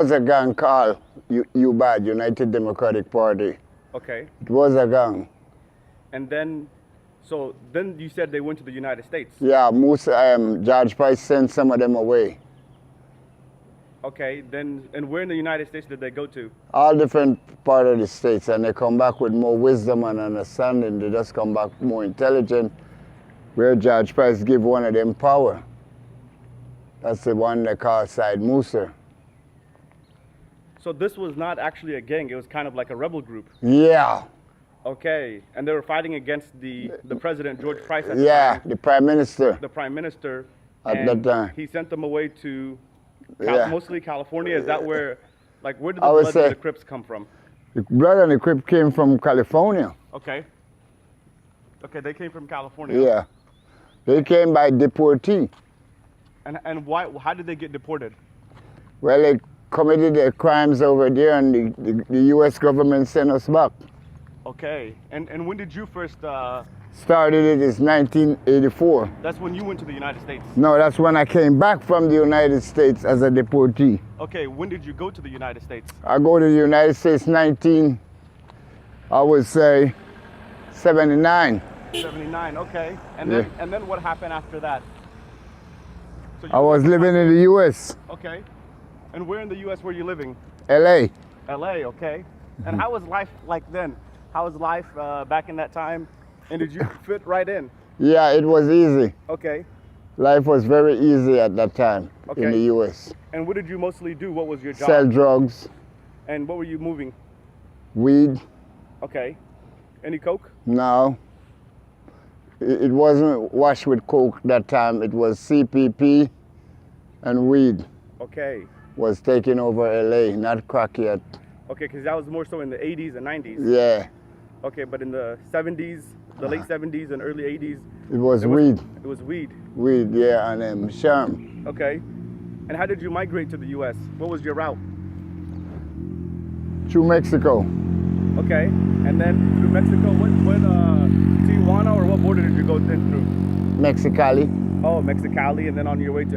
was a gang called UBAD, United Democratic Party. Okay. It was a gang. And then, so then you said they went to the United States. Yeah, George Price sent some of them away. Okay, then, and where in the United States did they go to? All different part of the states, and they come back with more wisdom and understanding. They just come back more intelligent, where George Price give one of them power. That's the one they call Said Musa. So this was not actually a gang, it was kind of like a rebel group. Yeah. Okay, and they were fighting against the President, George Price at the Yeah, time, the Prime Minister. the Prime Minister. At that and time. he sent them away to Yeah. mostly California. Is that where, like, where did I the would Bloods say- and the Crips come from? The Blood and the Crip came from California. Okay. Okay, they came from California. Yeah. They came by deportee. And why? How did they get deported? Well, they committed their crimes over there, and the U.S. government sent us back. Okay. And when did you first? Started it is 1984. That's when you went to the United States. No, that's when I came back from the United States as a deportee. Okay. When did you go to the United States? I go to the United States I would say 79. 79. Okay. And Yeah. then what happened after that? So you I was living in the U.S., Okay. And where in the U.S. were you living? L.A. L.A. Okay. And how was life like then? How was life back in that time? And did you fit right in? Yeah, it was easy. Okay. Life was very easy at that time in Okay. the U.S. And what did you mostly do? What was your job? Sell drugs, And what were you moving? weed. Okay. Any coke? No. It wasn't washed with coke that time. It was CPP and weed Okay. was taking over LA, not crack yet. Okay, because that was more so in the 80s and 90s. Yeah, Okay, but in the 70s, the late 70s and early 80s, it was it weed. it was weed. Weed, yeah, and Sherm. Okay. And how did you migrate to the U.S.? What was your route? Through Mexico. Okay. And then through Mexico, what Tijuana or what border did you go then through? Mexicali. Oh, Mexicali, and then on your way to